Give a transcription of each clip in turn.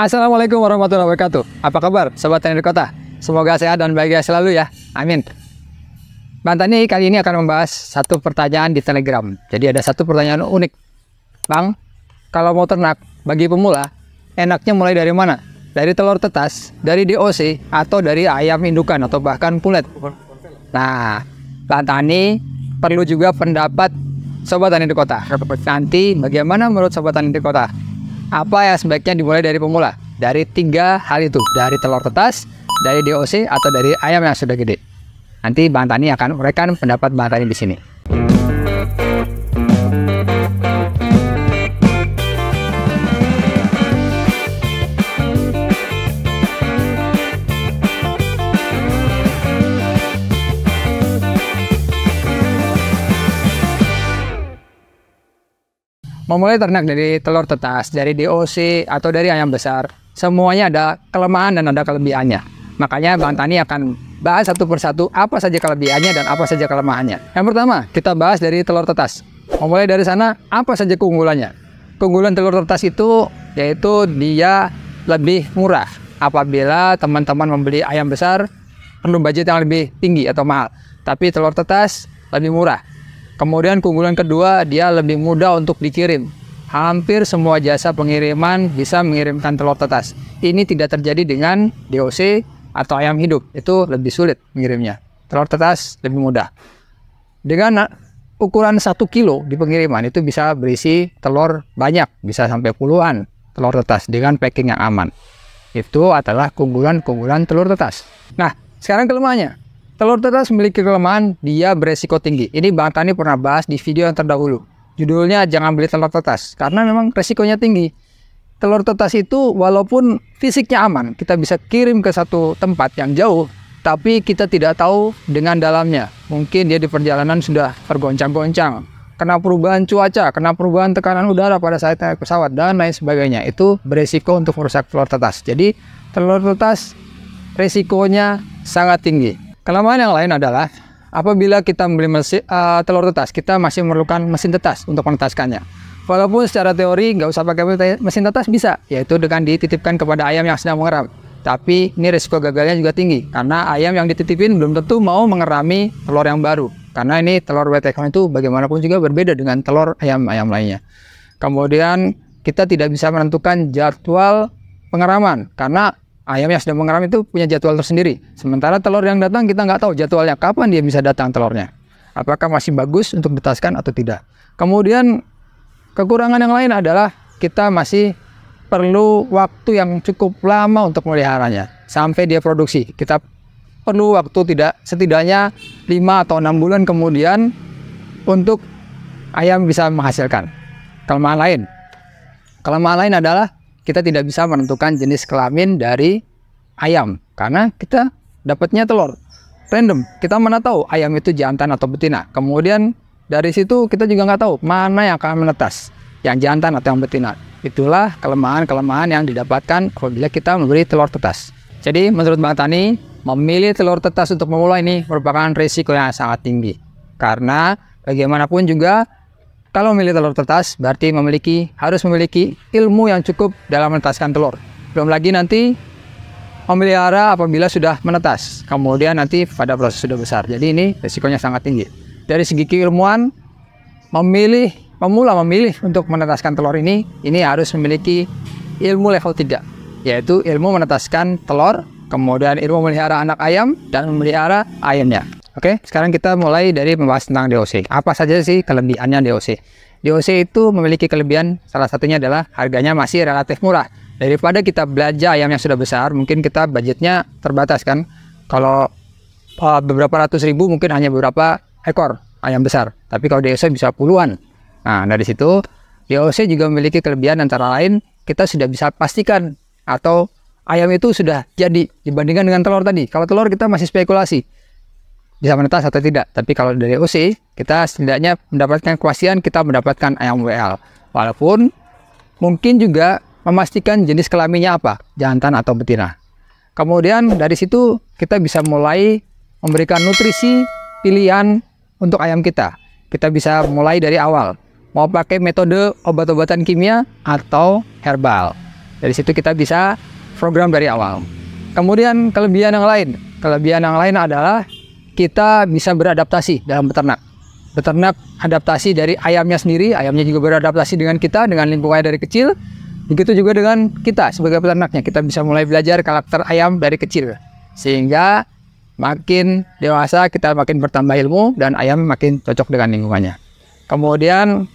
Assalamualaikum warahmatullahi wabarakatuh. Apa kabar Sobat Tani di Kota? Semoga sehat dan bahagia selalu ya. Amin. Bang Tani kali ini akan membahas satu pertanyaan di Telegram. Jadi ada satu pertanyaan unik. Bang, kalau mau ternak bagi pemula, enaknya mulai dari mana? Dari telur tetas, dari DOC, atau dari ayam indukan, atau bahkan pulet? Nah, Bang Tani perlu juga pendapat Sobat Tani di Kota. Nanti bagaimana menurut Sobat Tani di Kota? Apa yang sebaiknya dimulai dari pemula? Dari 3 hal itu, dari telur tetas, dari DOC, atau dari ayam yang sudah gede. Nanti Bang Tani akan uraikan pendapat Bang Tani di sini. Memulai ternak dari telur tetas, dari DOC, atau dari ayam besar, semuanya ada kelemahan dan ada kelebihannya. Makanya Bang Tani akan bahas satu persatu apa saja kelebihannya dan apa saja kelemahannya. Yang pertama, kita bahas dari telur tetas. Memulai dari sana, apa saja keunggulannya? Keunggulan telur tetas itu yaitu dia lebih murah. Apabila teman-teman membeli ayam besar, perlu budget yang lebih tinggi atau mahal. Tapi telur tetas lebih murah. Kemudian keunggulan kedua, dia lebih mudah untuk dikirim. Hampir semua jasa pengiriman bisa mengirimkan telur tetas. Ini tidak terjadi dengan DOC atau ayam hidup. Itu lebih sulit mengirimnya. Telur tetas lebih mudah. Dengan ukuran 1 kilo di pengiriman itu bisa berisi telur banyak. Bisa sampai puluhan telur tetas dengan packing yang aman. Itu adalah keunggulan-keunggulan telur tetas. Nah, sekarang kelemahannya. Telur tetas memiliki kelemahan, dia beresiko tinggi. Ini Bang Tani pernah bahas di video yang terdahulu. Judulnya jangan beli telur tetas, karena memang resikonya tinggi. Telur tetas itu walaupun fisiknya aman, kita bisa kirim ke satu tempat yang jauh, tapi kita tidak tahu dengan dalamnya. Mungkin dia di perjalanan sudah tergoncang-goncang, kena perubahan cuaca, kena perubahan tekanan udara pada saat naik pesawat, dan lain sebagainya. Itu beresiko untuk merusak telur tetas. Jadi telur tetas resikonya sangat tinggi. Kelemahan yang lain adalah apabila kita membeli telur tetas, kita masih memerlukan mesin tetas untuk menetaskannya. Walaupun secara teori nggak usah pakai mesin tetas bisa, yaitu dengan dititipkan kepada ayam yang sedang mengeram. Tapi ini risiko gagalnya juga tinggi, karena ayam yang dititipin belum tentu mau mengerami telur yang baru. Karena ini telur WTK itu bagaimanapun juga berbeda dengan telur ayam-ayam lainnya. Kemudian kita tidak bisa menentukan jadwal pengeraman, karena ayam yang sedang mengeram itu punya jadwal tersendiri. Sementara telur yang datang kita nggak tahu jadwalnya kapan dia bisa datang telurnya. Apakah masih bagus untuk ditetaskan atau tidak. Kemudian kekurangan yang lain adalah kita masih perlu waktu yang cukup lama untuk meliharanya sampai dia produksi. Kita perlu waktu setidaknya 5 atau 6 bulan kemudian untuk ayam bisa menghasilkan. Kelemahan lain adalah kita tidak bisa menentukan jenis kelamin dari ayam karena kita dapatnya telur random. Kita mana tahu ayam itu jantan atau betina. Kemudian dari situ kita juga nggak tahu mana yang akan menetas, yang jantan atau yang betina. Itulah kelemahan-kelemahan yang didapatkan apabila kita memberi telur tetas. Jadi menurut Bang Tani, memilih telur tetas untuk memulai ini merupakan risiko yang sangat tinggi. Karena bagaimanapun juga kalau memilih telur tetas berarti harus memiliki ilmu yang cukup dalam menetaskan telur. Belum lagi nanti memelihara apabila sudah menetas. Kemudian nanti pada proses sudah besar. Jadi ini risikonya sangat tinggi. Dari segi keilmuan, pemula memilih untuk menetaskan telur ini harus memiliki ilmu level 3. Yaitu ilmu menetaskan telur, kemudian ilmu memelihara anak ayam, dan memelihara ayamnya. Oke, sekarang kita mulai dari membahas tentang DOC. Apa saja sih kelebihannya DOC? DOC itu memiliki kelebihan, salah satunya adalah harganya masih relatif murah. Daripada kita belanja ayam yang sudah besar, mungkin kita budgetnya terbatas kan. Kalau beberapa ratus ribu mungkin hanya beberapa ekor ayam besar. Tapi kalau DOC bisa puluhan. Nah, dari situ DOC juga memiliki kelebihan antara lain, kita sudah bisa pastikan atau ayam itu sudah jadi dibandingkan dengan telur tadi. Kalau telur kita masih spekulasi bisa menetas atau tidak. Tapi kalau dari DOC kita setidaknya mendapatkan kepastian kita mendapatkan ayam WL. Walaupun mungkin juga memastikan jenis kelaminnya apa, jantan atau betina. Kemudian dari situ kita bisa mulai memberikan nutrisi pilihan untuk ayam kita. Kita bisa mulai dari awal. Mau pakai metode obat-obatan kimia atau herbal. Dari situ kita bisa program dari awal. Kemudian kelebihan yang lain adalah kita bisa beradaptasi dalam beternak. Beternak adaptasi dari ayamnya sendiri, ayamnya juga beradaptasi dengan kita, dengan lingkungannya dari kecil. Begitu juga dengan kita sebagai peternaknya, kita bisa mulai belajar karakter ayam dari kecil. Sehingga makin dewasa kita makin bertambah ilmu dan ayam makin cocok dengan lingkungannya. Kemudian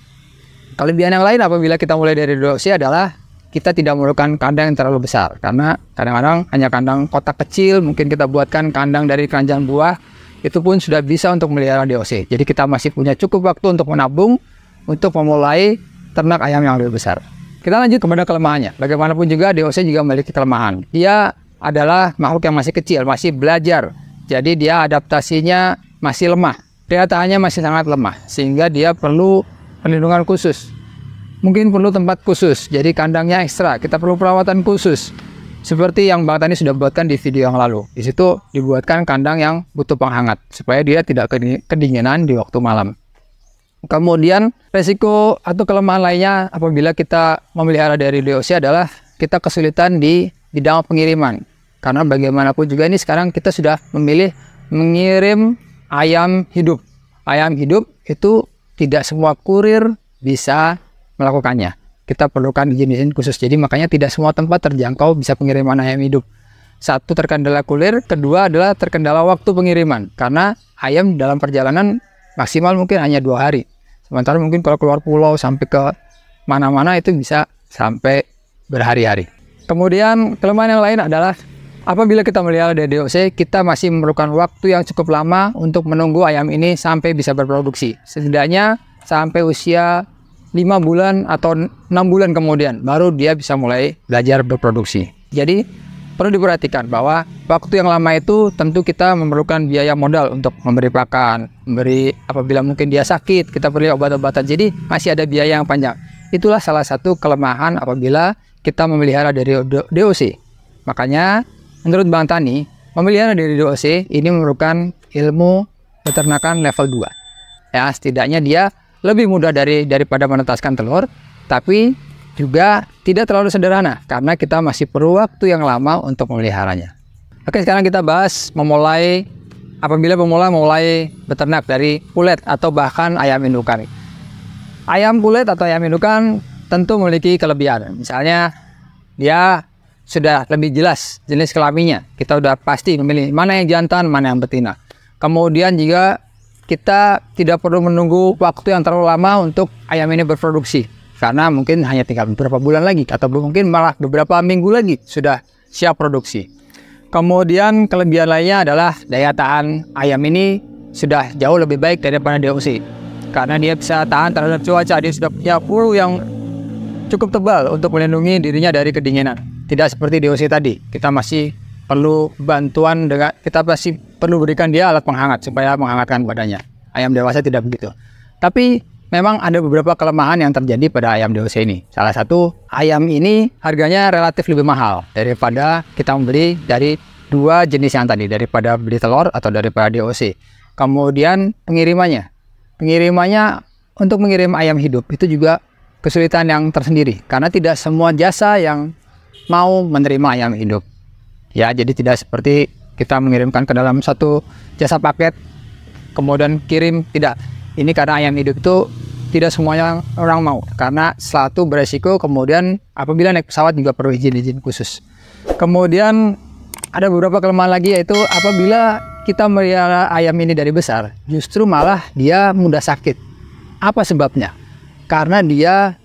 kelebihan yang lain apabila kita mulai dari DOC adalah kita tidak memerlukan kandang yang terlalu besar. Karena kadang-kadang hanya kandang kotak kecil, mungkin kita buatkan kandang dari keranjang buah, itu pun sudah bisa untuk melihara DOC. Jadi kita masih punya cukup waktu untuk menabung, untuk memulai ternak ayam yang lebih besar. Kita lanjut kepada kelemahannya. Bagaimanapun juga DOC juga memiliki kelemahan. Dia adalah makhluk yang masih kecil, masih belajar. Jadi dia adaptasinya masih lemah. Daya tahannya masih sangat lemah. Sehingga dia perlu perlindungan khusus. Mungkin perlu tempat khusus. Jadi kandangnya ekstra. Kita perlu perawatan khusus. Seperti yang Bang Tani sudah buatkan di video yang lalu. Di situ dibuatkan kandang yang butuh penghangat. Supaya dia tidak kedinginan di waktu malam. Kemudian resiko atau kelemahan lainnya apabila kita memelihara dari DOC adalah kita kesulitan di bidang pengiriman. Karena bagaimanapun juga ini sekarang kita sudah memilih mengirim ayam hidup. Ayam hidup itu tidak semua kurir bisa melakukannya. Kita perlukan izin-izin khusus. Jadi makanya tidak semua tempat terjangkau bisa pengiriman ayam hidup. Satu, terkendala kurir. Kedua adalah terkendala waktu pengiriman. Karena ayam dalam perjalanan maksimal mungkin hanya 2 hari. Sementara mungkin kalau keluar pulau sampai ke mana-mana itu bisa sampai berhari-hari. Kemudian kelemahan yang lain adalah apabila kita melihara dari DOC, kita masih memerlukan waktu yang cukup lama untuk menunggu ayam ini sampai bisa berproduksi. Setidaknya sampai usia 5 bulan atau 6 bulan kemudian, baru dia bisa mulai belajar berproduksi. Jadi, perlu diperhatikan bahwa waktu yang lama itu tentu kita memerlukan biaya modal untuk memberi pakan, memberi apabila mungkin dia sakit, kita beri obat-obatan. Jadi, masih ada biaya yang panjang. Itulah salah satu kelemahan apabila kita memelihara dari DOC. Makanya, menurut Bang Tani, memelihara dari DOC ini memerlukan ilmu peternakan level 2. Ya, setidaknya dia lebih mudah daripada menetaskan telur, tapi juga tidak terlalu sederhana karena kita masih perlu waktu yang lama untuk memeliharanya. Oke, sekarang kita bahas apabila pemula mulai beternak dari pulet atau bahkan ayam indukan. Ayam pulet atau ayam indukan tentu memiliki kelebihan. Misalnya dia sudah lebih jelas jenis kelaminnya. Kita udah pasti memilih mana yang jantan, mana yang betina. Kemudian juga kita tidak perlu menunggu waktu yang terlalu lama untuk ayam ini berproduksi. Karena mungkin hanya tinggal beberapa bulan lagi atau mungkin malah beberapa minggu lagi sudah siap produksi. Kemudian kelebihan lainnya adalah daya tahan ayam ini sudah jauh lebih baik daripada DOC. Karena dia bisa tahan terhadap cuaca, dia sudah punya fur yang cukup tebal untuk melindungi dirinya dari kedinginan. Tidak seperti DOC tadi, kita masih perlu bantuan kita masih perlu berikan dia alat penghangat supaya menghangatkan badannya. Ayam dewasa tidak begitu. Tapi memang ada beberapa kelemahan yang terjadi pada ayam DOC ini. Salah satu, ayam ini harganya relatif lebih mahal daripada kita membeli dari 2 jenis yang tadi, daripada beli telur atau daripada DOC. Kemudian pengirimannya untuk mengirim ayam hidup itu juga kesulitan yang tersendiri karena tidak semua jasa yang mau menerima ayam hidup. Ya, jadi tidak seperti kita mengirimkan ke dalam satu jasa paket kemudian kirim, tidak. Ini karena ayam hidup itu tidak semuanya orang mau karena satu beresiko, kemudian apabila naik pesawat juga perlu izin khusus. Kemudian ada beberapa kelemahan lagi, yaitu apabila kita melihara ayam ini dari besar, justru malah dia mudah sakit. Apa sebabnya? Karena dia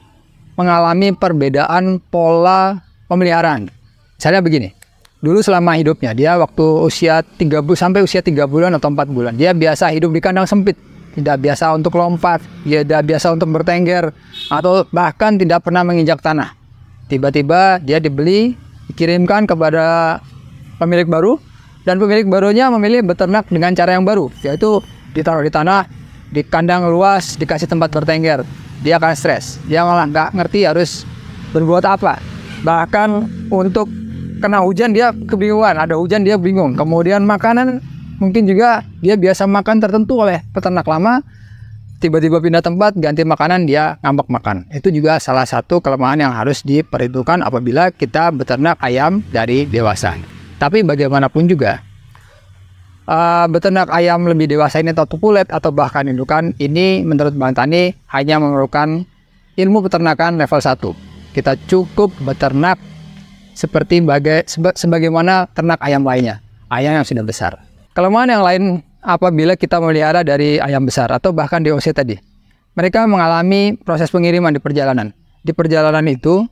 mengalami perbedaan pola pemeliharaan. Misalnya begini, dulu selama hidupnya dia waktu sampai usia 3 bulan atau 4 bulan, dia biasa hidup di kandang sempit. Tidak biasa untuk lompat, dia tidak biasa untuk bertengger, atau bahkan tidak pernah menginjak tanah. Tiba-tiba dia dibeli, dikirimkan kepada pemilik baru, dan pemilik barunya memilih beternak dengan cara yang baru, yaitu ditaruh di tanah, di kandang luas, dikasih tempat bertengger. Dia akan stres, dia malah nggak ngerti harus berbuat apa. Bahkan untuk kena hujan dia kebingungan, ada hujan dia bingung. Kemudian makanan mungkin juga dia biasa makan tertentu oleh peternak lama, tiba-tiba pindah tempat, ganti makanan, dia ngambek makan. Itu juga salah satu kelemahan yang harus diperhitungkan apabila kita beternak ayam dari dewasa. Tapi bagaimanapun juga, beternak ayam lebih dewasa ini atau pulet atau bahkan indukan, ini menurut Bang Tani hanya memerlukan ilmu peternakan level 1. Kita cukup beternak seperti sebagaimana ternak ayam lainnya, ayam yang sudah besar. Kelemahan yang lain apabila kita melihara dari ayam besar atau bahkan DOC tadi, mereka mengalami proses pengiriman di perjalanan. Di perjalanan itu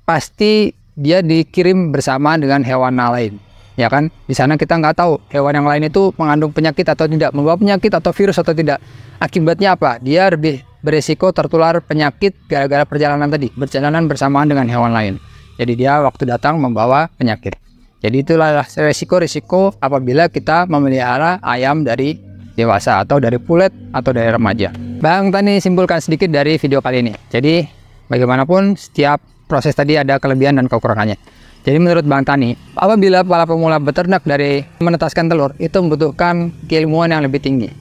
pasti dia dikirim bersama dengan hewan lain, ya kan? Di sana kita nggak tahu hewan yang lain itu mengandung penyakit atau tidak, membawa penyakit atau virus atau tidak. Akibatnya apa? Dia lebih beresiko tertular penyakit gara-gara perjalanan tadi, berjalanan bersamaan dengan hewan lain. Jadi dia waktu datang membawa penyakit. Jadi itulah resiko-risiko apabila kita memelihara ayam dari dewasa atau dari pulet atau dari remaja. Bang Tani simpulkan sedikit dari video kali ini. Jadi bagaimanapun setiap proses tadi ada kelebihan dan kekurangannya. Jadi menurut Bang Tani, apabila para pemula beternak dari menetaskan telur itu membutuhkan keilmuan yang lebih tinggi.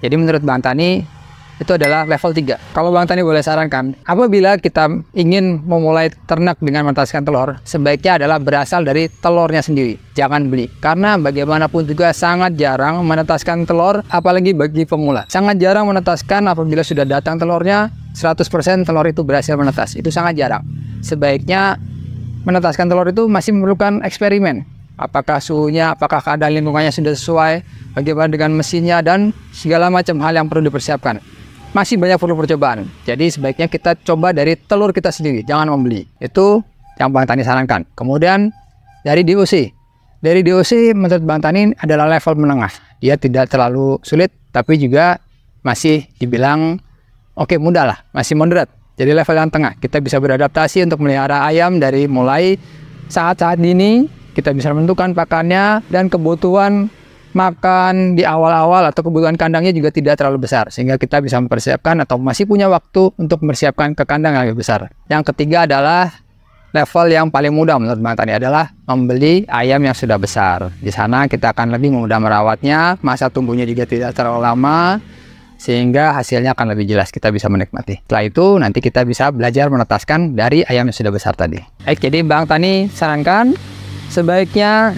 Jadi menurut Bang Tani itu adalah level 3. Kalau Bang Tani boleh sarankan, apabila kita ingin memulai ternak dengan menetaskan telur, sebaiknya adalah berasal dari telurnya sendiri, jangan beli. Karena bagaimanapun juga sangat jarang menetaskan telur, apalagi bagi pemula. Sangat jarang menetaskan apabila sudah datang telurnya, 100% telur itu berhasil menetas. Itu sangat jarang. Sebaiknya menetaskan telur itu masih memerlukan eksperimen. Apakah suhunya, apakah keadaan lingkungannya sudah sesuai, bagaimana dengan mesinnya, dan segala macam hal yang perlu dipersiapkan. Masih banyak perlu percobaan. Jadi sebaiknya kita coba dari telur kita sendiri, jangan membeli. Itu yang Bang Tani sarankan. Kemudian dari DOC. Dari DOC menurut Bang Tani adalah level menengah. Dia tidak terlalu sulit, tapi juga masih dibilang oke, mudah lah, masih moderat. Jadi level yang tengah. Kita bisa beradaptasi untuk melihara ayam dari mulai saat-saat dini. Kita bisa menentukan pakannya dan kebutuhan makan di awal-awal atau kebutuhan kandangnya juga tidak terlalu besar, sehingga kita bisa mempersiapkan atau masih punya waktu untuk mempersiapkan ke kandang yang lebih besar. Yang ketiga adalah level yang paling mudah menurut Bang Tani adalah membeli ayam yang sudah besar. Di sana kita akan lebih mudah merawatnya, masa tumbuhnya juga tidak terlalu lama, sehingga hasilnya akan lebih jelas, kita bisa menikmati. Setelah itu nanti kita bisa belajar menetaskan dari ayam yang sudah besar tadi. Baik, jadi Bang Tani sarankan sebaiknya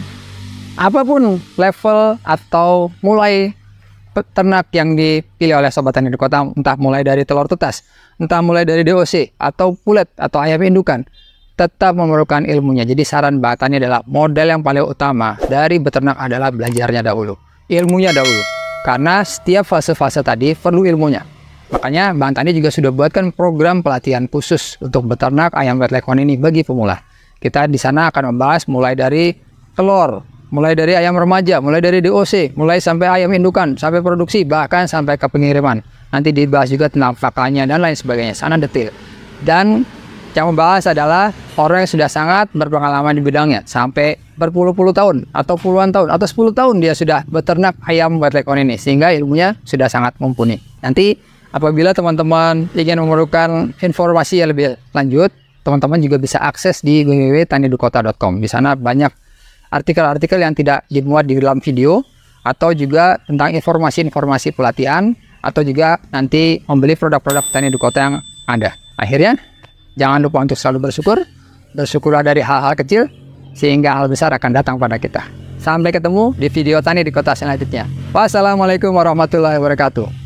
apapun level atau mulai peternak yang dipilih oleh Sobat Tani di Kota, entah mulai dari telur tetas, entah mulai dari DOC atau pulet atau ayam indukan, tetap memerlukan ilmunya. Jadi saran Bang Tani adalah model yang paling utama dari beternak adalah belajarnya dahulu, ilmunya dahulu. Karena setiap fase-fase tadi perlu ilmunya. Makanya Bang Tani juga sudah buatkan program pelatihan khusus untuk beternak ayam wet leghorn ini bagi pemula. Kita di sana akan membahas mulai dari telur, mulai dari ayam remaja, mulai dari DOC, mulai sampai ayam indukan, sampai produksi, bahkan sampai ke pengiriman. Nanti dibahas juga tentang pakannya dan lain sebagainya, sana detail. Dan yang membahas adalah orang yang sudah sangat berpengalaman di bidangnya, sampai berpuluh-puluh tahun, atau puluhan tahun, atau 10 tahun dia sudah beternak ayam wet leghorn ini, sehingga ilmunya sudah sangat mumpuni. Nanti apabila teman-teman ingin memerlukan informasi yang lebih lanjut, teman-teman juga bisa akses di www.tanidukota.com. Di sana banyak artikel-artikel yang tidak dimuat di dalam video, atau juga tentang informasi-informasi pelatihan, atau juga nanti membeli produk-produk Tani di Kota yang ada. Akhirnya, jangan lupa untuk selalu bersyukur. Bersyukurlah dari hal-hal kecil, sehingga hal besar akan datang pada kita. Sampai ketemu di video Tani di Kota selanjutnya. Wassalamualaikum warahmatullahi wabarakatuh.